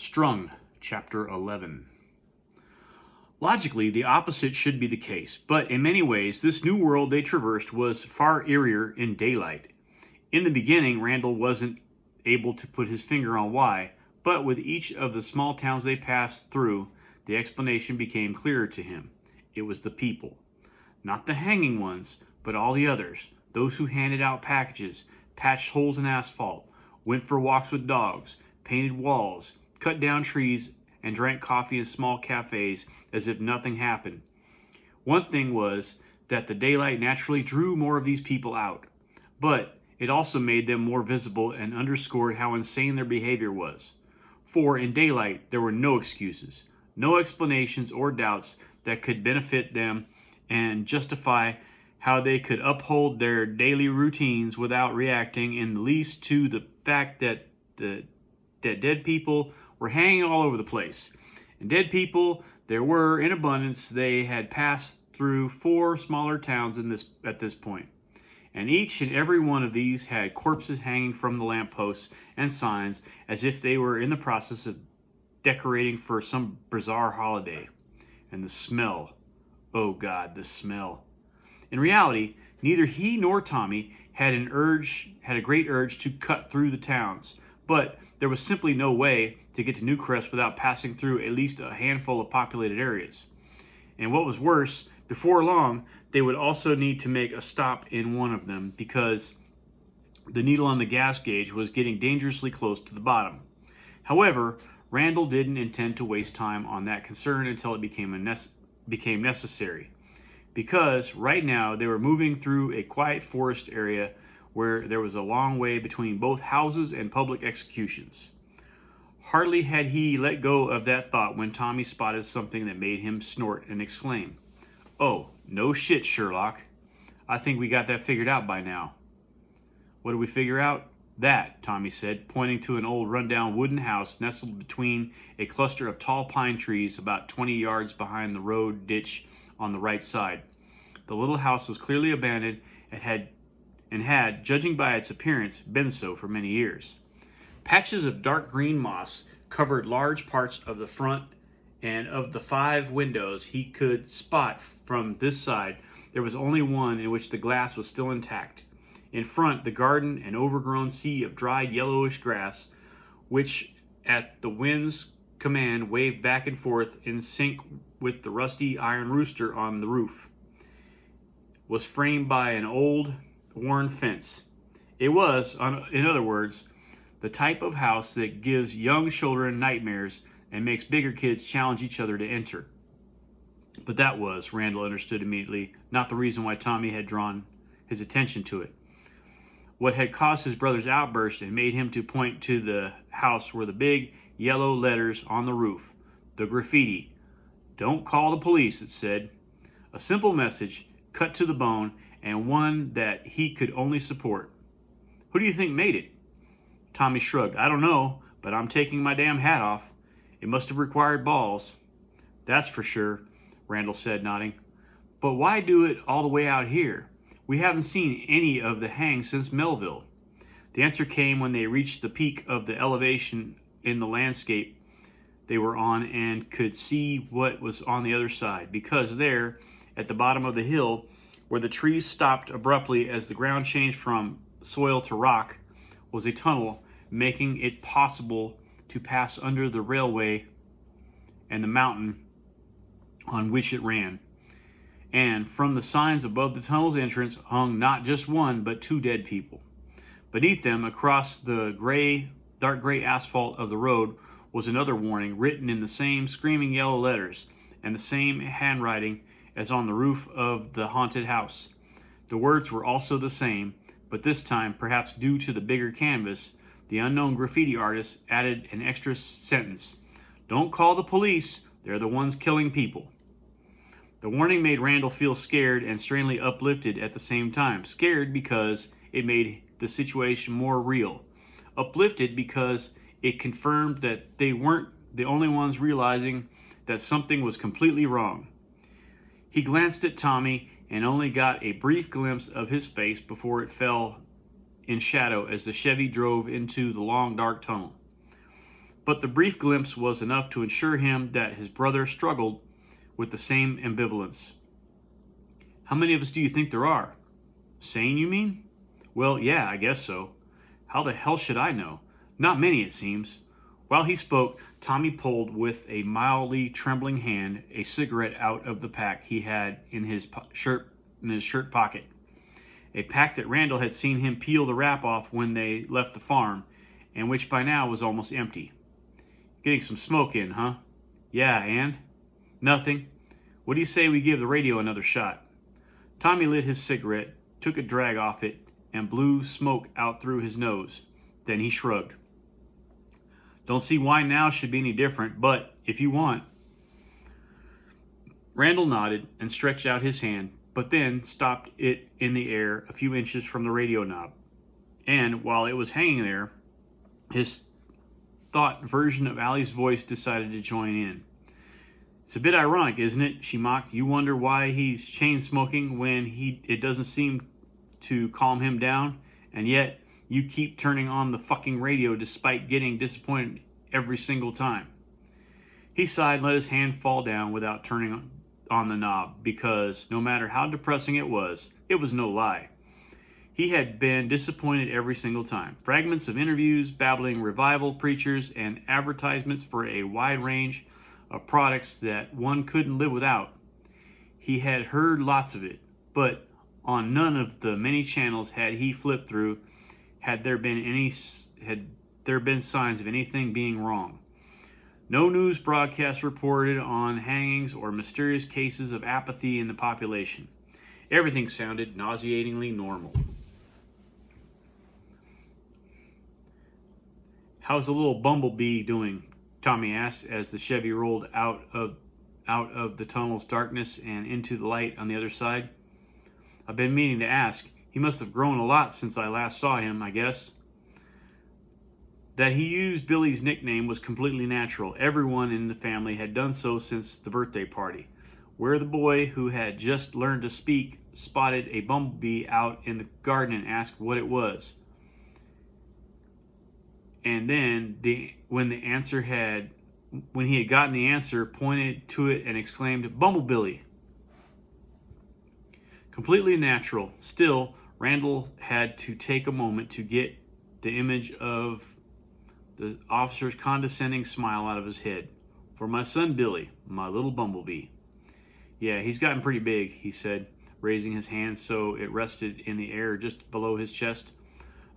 Strung, Chapter 11. Logically, the opposite should be the case, but in many ways, this new world they traversed was far eerier in daylight. In the beginning, Randall wasn't able to put his finger on why, but with each of the small towns they passed through, the explanation became clearer to him. It was the people. Not the hanging ones, but all the others, those who handed out packages, patched holes in asphalt, went for walks with dogs, painted walls, cut down trees, and drank coffee in small cafes as if nothing happened. One thing was that the daylight naturally drew more of these people out, but it also made them more visible and underscored how insane their behavior was. For in daylight, there were no excuses, no explanations or doubts that could benefit them and justify how they could uphold their daily routines without reacting in the least to the fact that dead people were hanging all over the place. And dead people there were in abundance. They had passed through 4 smaller towns at this point. And each and every one of these had corpses hanging from the lampposts and signs as if they were in the process of decorating for some bizarre holiday. And the smell. Oh God, the smell. In reality, neither he nor Tommy had a great urge to cut through the towns, but there was simply no way to get to Newcrest without passing through at least a handful of populated areas. And what was worse, before long, they would also need to make a stop in one of them because the needle on the gas gauge was getting dangerously close to the bottom. However, Randall didn't intend to waste time on that concern until it became necessary. Because right now they were moving through a quiet forest area where there was a long way between both houses and public executions. Hardly had he let go of that thought when Tommy spotted something that made him snort and exclaim, "Oh, no shit, Sherlock. I think we got that figured out by now." "What did we figure out?" "That," Tommy said, pointing to an old rundown wooden house nestled between a cluster of tall pine trees about 20 yards behind the road ditch on the right side. The little house was clearly abandoned and had, judging by its appearance, been so for many years. Patches of dark green moss covered large parts of the front, and of the 5 windows he could spot from this side, there was only one in which the glass was still intact. In front, the garden, an overgrown sea of dried yellowish grass, which at the wind's command waved back and forth in sync with the rusty iron rooster on the roof, was framed by an old, worn fence. It was, in other words, the type of house that gives young children nightmares and makes bigger kids challenge each other to enter. But that was, Randall understood immediately, not the reason why Tommy had drawn his attention to it. What had caused his brother's outburst and made him to point to the house were the big yellow letters on the roof, the graffiti. "Don't call the police," it said. A simple message, cut to the bone, and one that he could only support. "Who do you think made it?" Tommy shrugged. "I don't know, but I'm taking my damn hat off. It must have required balls." "That's for sure," Randall said, nodding. "But why do it all the way out here? We haven't seen any of the hang since Melville." The answer came when they reached the peak of the elevation in the landscape they were on and could see what was on the other side, because there, at the bottom of the hill, where the trees stopped abruptly as the ground changed from soil to rock, was a tunnel making it possible to pass under the railway and the mountain on which it ran. And from the signs above the tunnel's entrance hung not just 1, but 2 dead people. Beneath them, across the dark gray asphalt of the road, was another warning written in the same screaming yellow letters and the same handwriting as on the roof of the haunted house. The words were also the same, but this time, perhaps due to the bigger canvas, the unknown graffiti artist added an extra sentence. "Don't call the police, they're the ones killing people." The warning made Randall feel scared and strangely uplifted at the same time. Scared because it made the situation more real. Uplifted because it confirmed that they weren't the only ones realizing that something was completely wrong. He glanced at Tommy and only got a brief glimpse of his face before it fell in shadow as the Chevy drove into the long dark tunnel. but the brief glimpse was enough to assure him that his brother struggled with the same ambivalence. How many of us do you think there are? Sane, you mean? Well, yeah, I guess so. How the hell should I know? Not many, it seems. While he spoke, Tommy pulled with a mildly trembling hand a cigarette out of the pack he had in his shirt pocket. A pack that Randall had seen him peel the wrap off when they left the farm, and which by now was almost empty. Getting some smoke in, huh? Yeah, and? Nothing. What do you say we give the radio another shot? Tommy lit his cigarette, took a drag off it, and blew smoke out through his nose. Then he shrugged. Don't see why now should be any different, but if you want. Randall nodded and stretched out his hand, but then stopped it in the air a few inches from the radio knob. And while it was hanging there, his thought version of Allie's voice decided to join in. It's a bit ironic, isn't it? She mocked. You wonder why he's chain smoking when it doesn't seem to calm him down, and yet you keep turning on the fucking radio despite getting disappointed every single time. He sighed and let his hand fall down without turning on the knob, because no matter how depressing it was no lie. He had been disappointed every single time. Fragments of interviews, babbling revival preachers, and advertisements for a wide range of products that one couldn't live without. He had heard lots of it, but on none of the many channels had he flipped through had there been signs of anything being wrong. No news broadcast reported on hangings or mysterious cases of apathy in the population. Everything sounded nauseatingly normal. How's the little bumblebee doing? Tommy asked as the Chevy rolled out of the tunnel's darkness and into the light on the other side. I've been meaning to ask. He must have grown a lot since I last saw him, I guess. That he used Billy's nickname was completely natural. Everyone in the family had done so since the birthday party, where the boy who had just learned to speak spotted a bumblebee out in the garden and asked what it was. And then when he had gotten the answer, pointed to it and exclaimed, "Bumblebilly." Completely natural. Still, Randall had to take a moment to get the image of the officer's condescending smile out of his head. For my son Billy, my little bumblebee. Yeah, he's gotten pretty big, he said, raising his hand so it rested in the air just below his chest.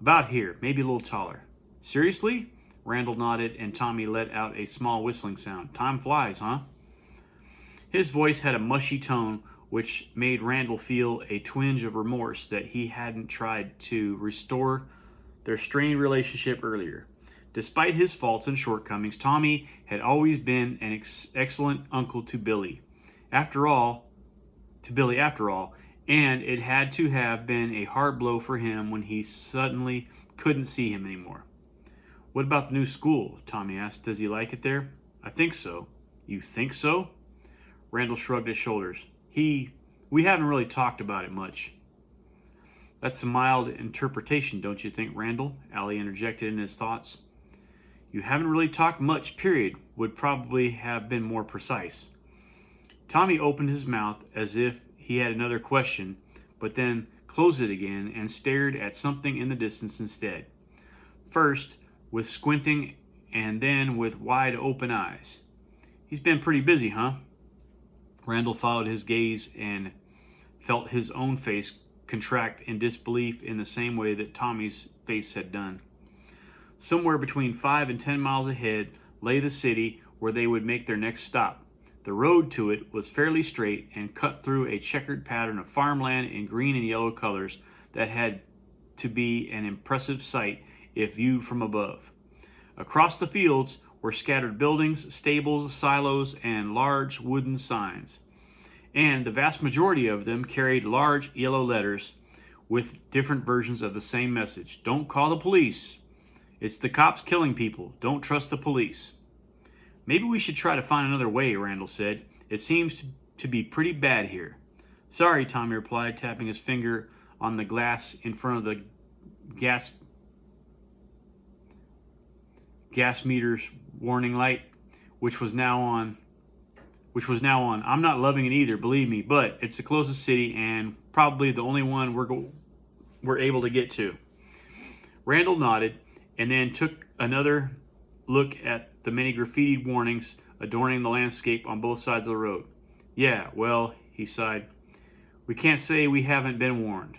About here, maybe a little taller. Seriously? Randall nodded, and Tommy let out a small whistling sound. Time flies, huh? His voice had a mushy tone, which made Randall feel a twinge of remorse that he hadn't tried to restore their strained relationship earlier. Despite his faults and shortcomings, Tommy had always been an excellent uncle to Billy. After all, and it had to have been a hard blow for him when he suddenly couldn't see him anymore. What about the new school? Tommy asked. Does he like it there? I think so. You think so? Randall shrugged his shoulders. We haven't really talked about it much. That's a mild interpretation, don't you think, Randall? Allie interjected in his thoughts. You haven't really talked much, period, would probably have been more precise. Tommy opened his mouth as if he had another question, but then closed it again and stared at something in the distance instead. First, with squinting, and then with wide open eyes. He's been pretty busy, huh? Randall followed his gaze and felt his own face contract in disbelief in the same way that Tommy's face had done. Somewhere between 5 and 10 miles ahead lay the city where they would make their next stop. The road to it was fairly straight and cut through a checkered pattern of farmland in green and yellow colors that had to be an impressive sight if viewed from above. Across the fields were scattered buildings, stables, silos, and large wooden signs. And the vast majority of them carried large yellow letters with different versions of the same message. Don't call the police. It's the cops killing people. Don't trust the police. Maybe we should try to find another way, Randall said. It seems to be pretty bad here. Sorry, Tommy replied, tapping his finger on the glass in front of the gas meter's warning light, which was now on. I'm not loving it either, believe me, but it's the closest city and probably the only one we're able to get to. Randall nodded and then took another look at the many graffitied warnings adorning the landscape on both sides of the road. Yeah, well, he sighed, we can't say we haven't been warned.